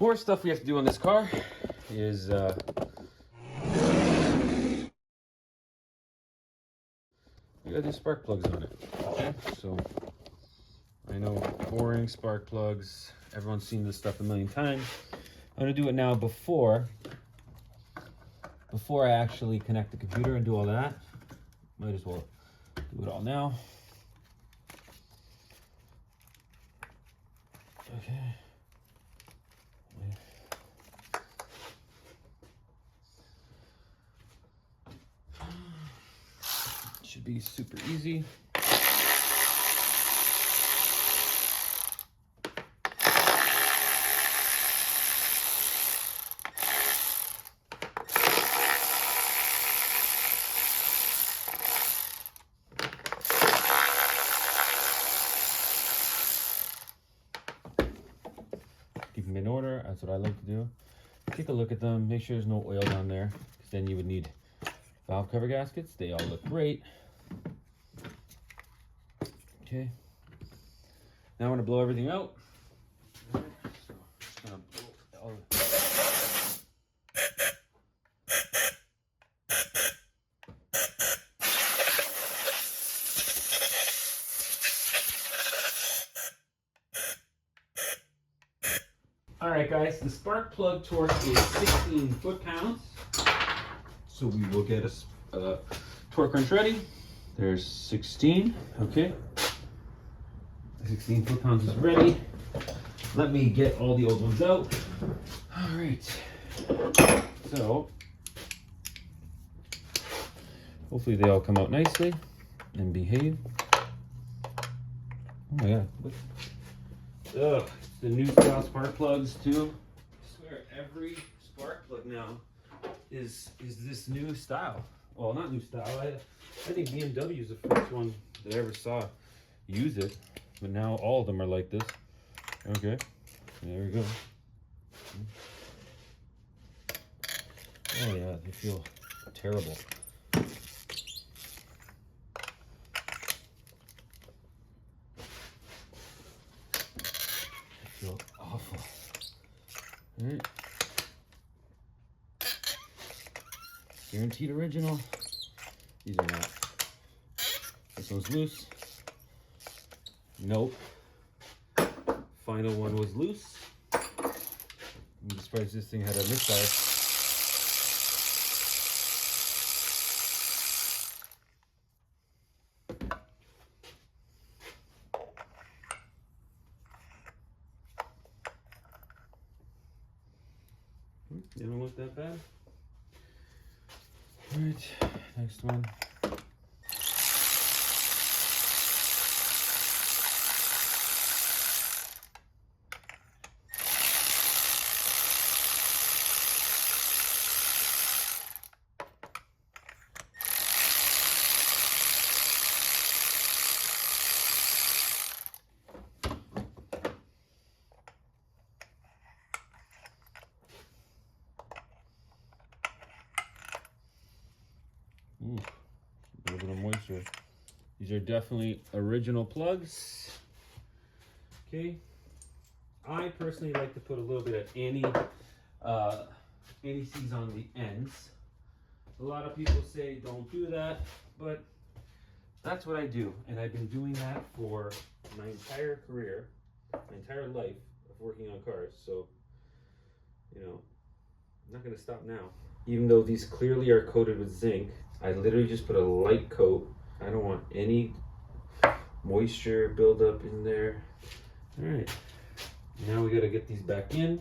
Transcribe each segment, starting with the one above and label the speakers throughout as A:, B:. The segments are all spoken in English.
A: More stuff we have to do on this car is we gotta do spark plugs on it. Okay, so I know boring spark plugs. Everyone's seen this stuff a million times. I'm gonna do it now before I actually connect the computer and do all that. Might as well do it all now. Okay. Should be super easy. Keep them in order. That's what I like to do. Take a look at them. Make sure there's no oil down there, because then you would need valve cover gaskets. They all look great. Okay. Now I'm gonna blow everything out. All right, so just gonna blow all All right, guys, the spark plug torque is 16 foot-pounds. So we will get a torque wrench ready. There's 16, okay. 16 foot-pounds is ready. Let me get all the old ones out. All right, so hopefully they all come out nicely and behave. Oh my God, look. Ugh, the new style spark plugs too. I swear every spark plug now is this new style. Well, not new style. I think BMW is the first one that I ever saw use it, but now all of them are like this. Okay, there we go. Oh yeah, they feel terrible. They feel awful. All right. Guaranteed original. These are not. This one's loose. Nope. Final one was loose. I'm surprised this thing had a misfire. Didn't look that bad. All right, next one. Ooh, a little bit of moisture. These are definitely original plugs. Okay. I personally like to put a little bit of anti-seize on the ends. A lot of people say don't do that, but that's what I do. And I've been doing that for my entire career, my entire life of working on cars. So, you know, I'm not going to stop now. Even though these clearly are coated with zinc, I literally just put a light coat. I don't want any moisture buildup in there. All right, now we got to get these back in.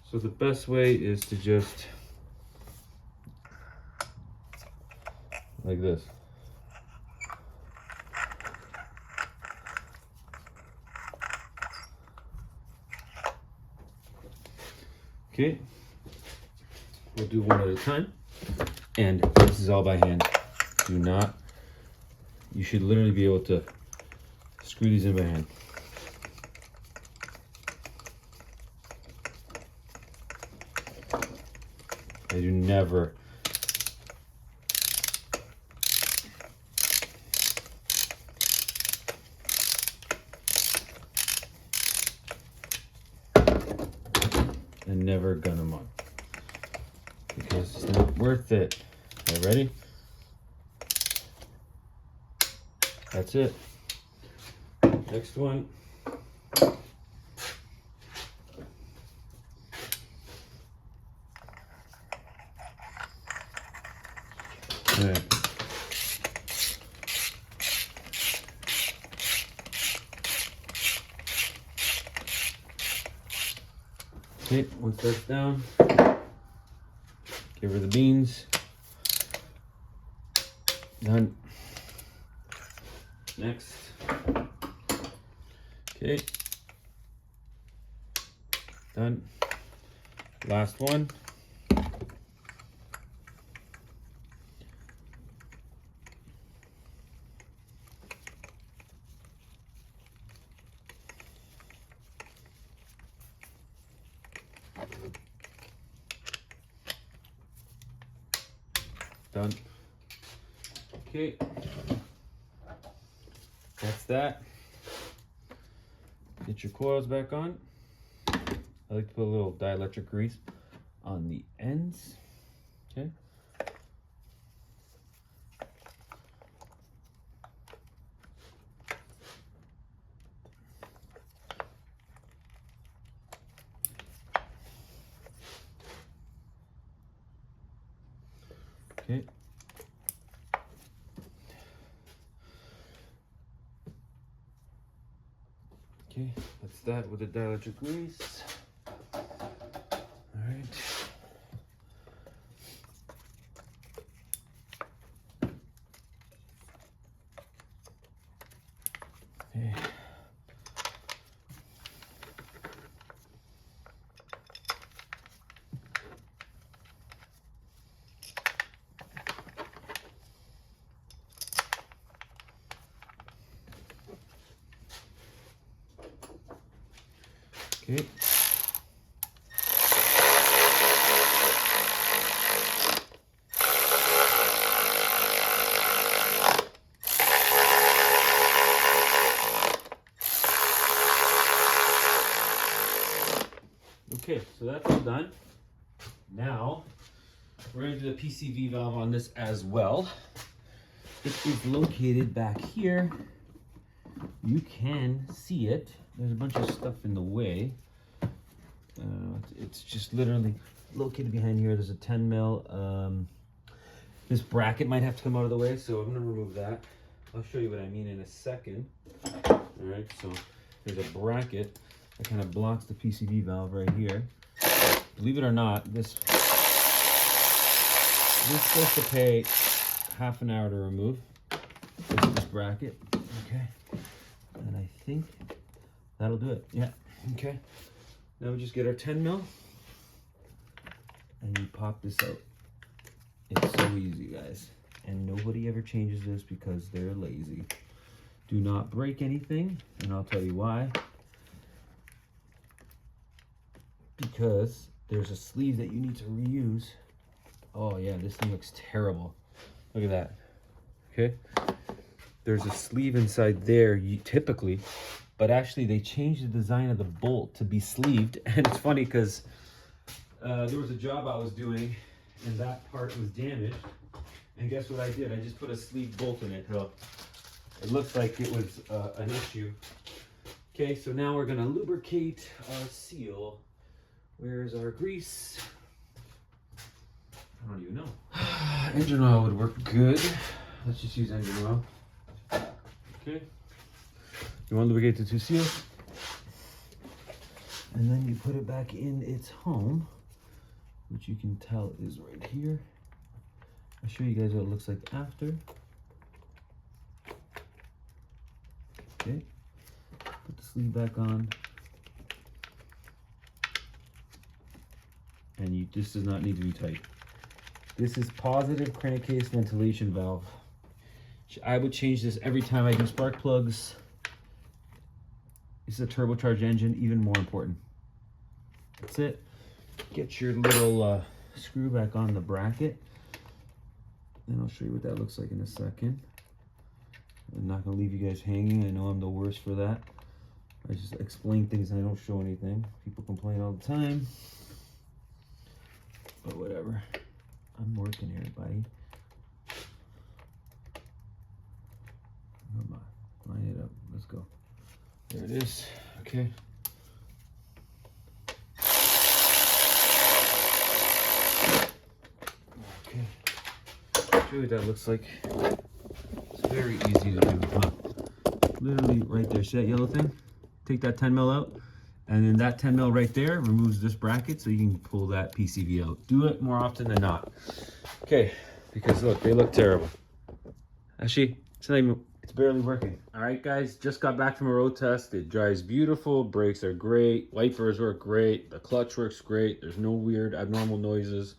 A: So the best way is to just like this. Okay, we'll do one at a time. And this is all by hand. Do not, you should literally be able to screw these in by hand. I do never and never gun them on because it's not worth it. Okay, ready? That's it. Next one. All right. Okay, once that's down, give her the beans. Done. Next. Okay. Done. Last one. Done. Okay. That's that. Get your coils back on. I like to put a little dielectric grease on the ends. Okay. Okay. Okay, that's that with the dielectric grease. All right. Okay. Okay. Okay, so that's all done. Now, we're going to do the PCV valve on this as well. It is located back here. You can see it. There's a bunch of stuff in the way. It's just literally located behind here. There's a 10 mil. This bracket might have to come out of the way, so I'm going to remove that. I'll show you what I mean in a second. All right, so there's a bracket that kind of blocks the PCV valve right here. Believe it or not, this is supposed to take half an hour to remove this bracket. Okay, and I think that'll do it. Yeah, okay. Now we just get our 10 mil and you pop this out. It's so easy, guys. And nobody ever changes this because they're lazy. Do not break anything, and I'll tell you why. Because there's a sleeve that you need to reuse. Oh yeah, this thing looks terrible. Look at that. Okay. There's a sleeve inside there, typically, but actually they changed the design of the bolt to be sleeved. And it's funny because there was a job I was doing and that part was damaged. And guess what I did? I just put a sleeve bolt in it. So it looks like it was an issue. Okay, so now we're gonna lubricate our seal. Where's our grease? I don't even know. Engine oil would work good. Let's just use engine oil. Okay. You want to lubricate the two seals. And then you put it back in its home, which you can tell is right here. I'll show you guys what it looks like after. Okay. Put the sleeve back on. And this does not need to be tight. This is positive crankcase ventilation valve. I would change this every time I do spark plugs. This is a turbocharged engine, even more important. That's it. Get your little screw back on the bracket. And I'll show you what that looks like in a second. I'm not gonna leave you guys hanging. I know I'm the worst for that. I just explain things and I don't show anything. People complain all the time. But whatever. I'm working here, buddy. Come on, line it up. Let's go. There it is. Okay. Okay. Show you what that looks like. It's very easy to do. Huh? Literally right there. See that yellow thing? Take that 10 mil out, and then that 10 mil right there removes this bracket, so you can pull that PCV out. Do it more often than not. Okay, because look, they look terrible. Actually, it's barely working. All right, guys, just got back from a road test. It drives beautiful. Brakes are great. Wipers work great. The clutch works great. There's no weird abnormal noises.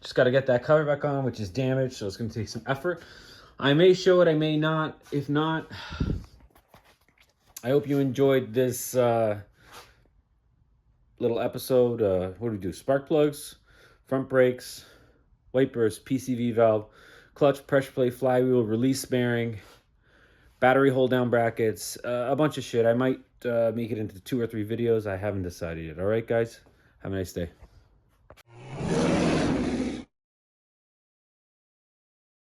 A: Just got to get that cover back on, which is damaged, so it's going to take some effort. I may show it, I may not. If not, I hope you enjoyed this little episode. What do we do? Spark plugs, front brakes, wipers, PCV valve, clutch, pressure plate, flywheel, release bearing, battery hold down brackets, a bunch of shit. I might make it into 2 or 3 videos. I haven't decided yet. All right, guys? Have a nice day.